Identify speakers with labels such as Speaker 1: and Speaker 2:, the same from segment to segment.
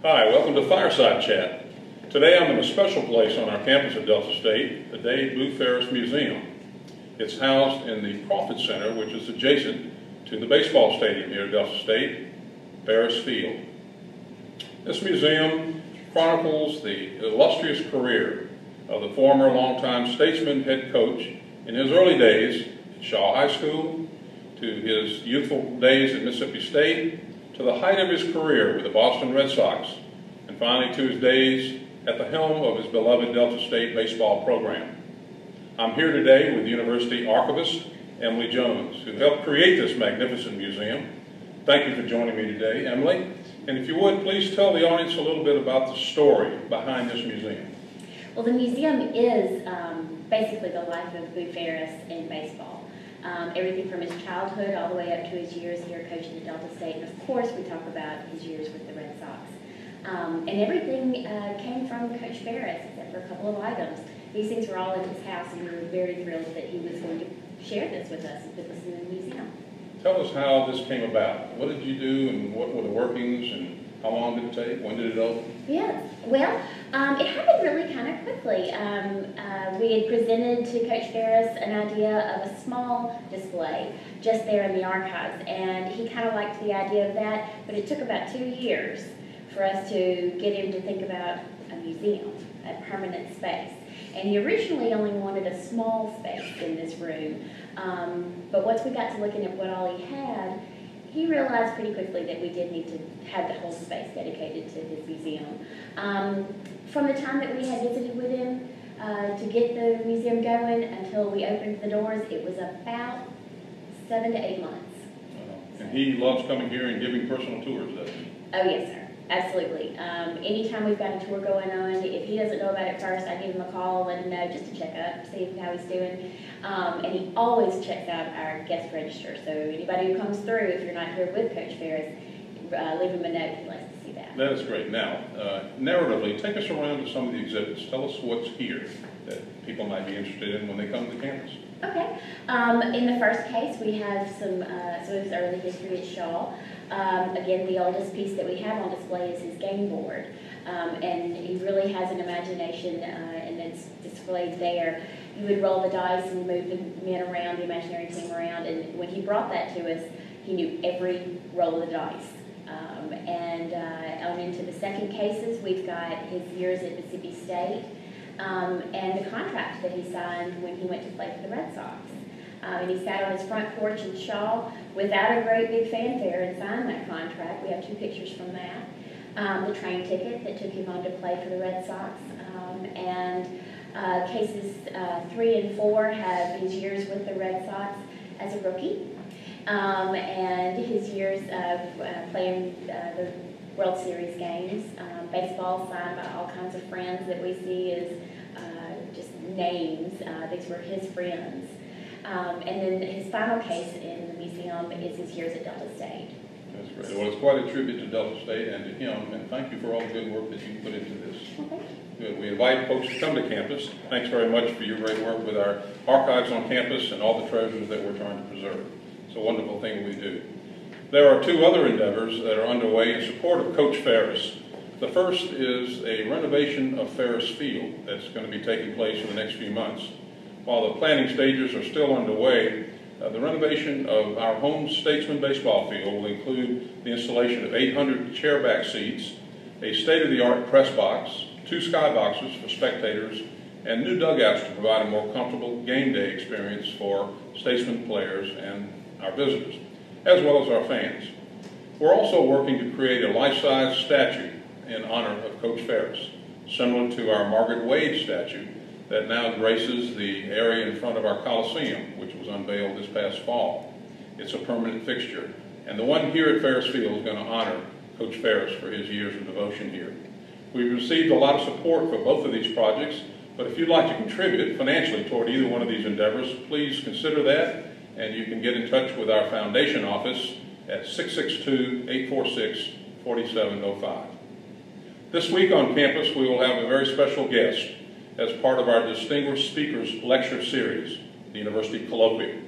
Speaker 1: Hi, welcome to Fireside Chat. Today I'm in a special place on our campus at Delta State, the Ferriss Museum. It's housed in the Profit Center, which is adjacent to the baseball stadium here at Delta State, Ferriss Field. This museum chronicles the illustrious career of the former longtime statesman head coach in his early days at Shaw High School, to his youthful days at Mississippi State, to the height of his career with the Boston Red Sox, and finally to his days at the helm of his beloved Delta State baseball program. I'm here today with University Archivist Emily Jones, who helped create this magnificent museum. Thank you for joining me today, Emily. And if you would, please tell the audience a little bit about the story behind this museum.
Speaker 2: Well, the museum is basically the life of Boo Ferriss in baseball. Everything from his childhood all the way up to his years here coaching at Delta State. And of course, we talk about his years with the Red Sox. And everything came from Coach Ferriss, except for a couple of items. These things were all in his house, and we were very thrilled that he was going to share this with us and put this in the museum.
Speaker 1: Tell us how this came about. What did you do, and what were the workings, and how long did it take? When did it open?
Speaker 2: Yeah, well, it happened really kind of quickly. We had presented to Coach Ferriss an idea of a small display just there in the archives, and he kind of liked the idea of that, but it took about 2 years for us to get him to think about a museum, a permanent space. And he originally only wanted a small space in this room, but once we got to looking at what all he had, he realized pretty quickly that we did need to have the whole space dedicated to his museum. From the time that we had visited with him to get the museum going until we opened the doors, it was about 7 to 8 months.
Speaker 1: And he loves coming here and giving personal tours, doesn't he?
Speaker 2: Oh, yes, sir. Absolutely. Anytime we've got a tour going on, if he doesn't know about it first, I give him a call, let him know just to check up, see how he's doing. And he always checks out our guest register. So anybody who comes through, if you're not here with Coach Ferriss, leave him a note. He likes to see that.
Speaker 1: That is great. Now, narratively, take us around to some of the exhibits. Tell us what's here that people might be interested in when they come to campus.
Speaker 2: Okay. In the first case, we have some of his early history at Shaw. Again, the oldest piece that we have on display is his game board. And he really has an imagination, and it's displayed there. He would roll the dice and move the men around, the imaginary team around, and when he brought that to us, he knew every roll of the dice. On into the second cases, we've got his years at Mississippi State, and the contract that he signed when he went to play for the Red Sox. And he sat on his front porch in Shaw without a great big fanfare and signed that contract. We have 2 pictures from that. The train ticket that took him on to play for the Red Sox. Cases 3 and 4 have his years with the Red Sox as a rookie. And his years of playing the World Series games. Baseball signed by all kinds of friends that we see as just names. These were his friends. And then his final case in the museum is his years at Delta State.
Speaker 1: That's great. Well, it's quite a tribute to Delta State and to him, and thank you for all the good work that you put into this.
Speaker 2: Okay.
Speaker 1: Good. We invite folks to come to campus. Thanks very much for your great work with our archives on campus and all the treasures that we're trying to preserve. It's a wonderful thing we do. There are 2 other endeavors that are underway in support of Coach Ferriss. The first is a renovation of Ferriss Field that's going to be taking place in the next few months. While the planning stages are still underway, the renovation of our home Statesman baseball field will include the installation of 800 chairback seats, a state-of-the-art press box, 2 skyboxes for spectators, and new dugouts to provide a more comfortable game day experience for Statesman players and our visitors, as well as our fans. We're also working to create a life-size statue in honor of Coach Ferriss, similar to our Margaret Wade statue that now graces the area in front of our Coliseum, which was unveiled this past fall. It's a permanent fixture, and the one here at Ferriss Field is going to honor Coach Ferriss for his years of devotion here. We've received a lot of support for both of these projects, but if you'd like to contribute financially toward either one of these endeavors, please consider that, and you can get in touch with our foundation office at 662-846-4705. This week on campus, we will have a very special guest as part of our Distinguished Speakers Lecture Series, the University Colloquium.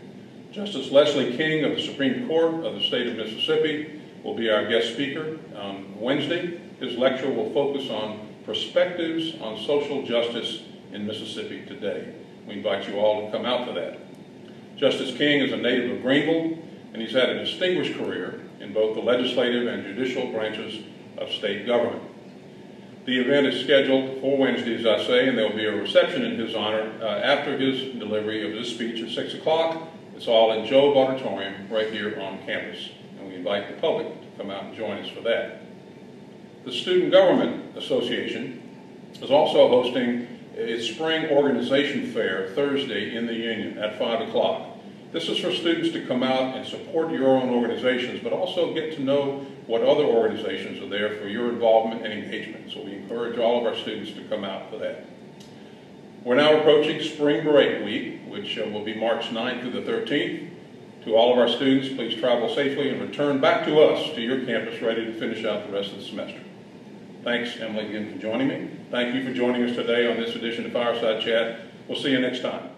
Speaker 1: Justice Leslie King of the Supreme Court of the state of Mississippi will be our guest speaker on Wednesday, His lecture will focus on perspectives on social justice in Mississippi today. We invite you all to come out to that. Justice King is a native of Greenville, and he's had a distinguished career in both the legislative and judicial branches of state government. The event is scheduled for Wednesday, as I say, and there will be a reception in his honor after his delivery of his speech at 6 o'clock. It's all in Jobe Auditorium right here on campus, and we invite the public to come out and join us for that. The Student Government Association is also hosting its spring organization fair Thursday in the Union at 5 o'clock. This is for students to come out and support your own organizations, but also get to know what other organizations are there for your involvement and engagement. So we encourage all of our students to come out for that. We're now approaching Spring Break Week, which will be March 9th through the 13th. To all of our students, please travel safely and return back to us, to your campus, ready to finish out the rest of the semester. Thanks, Emily, again, for joining me. Thank you for joining us today on this edition of Fireside Chat. We'll see you next time.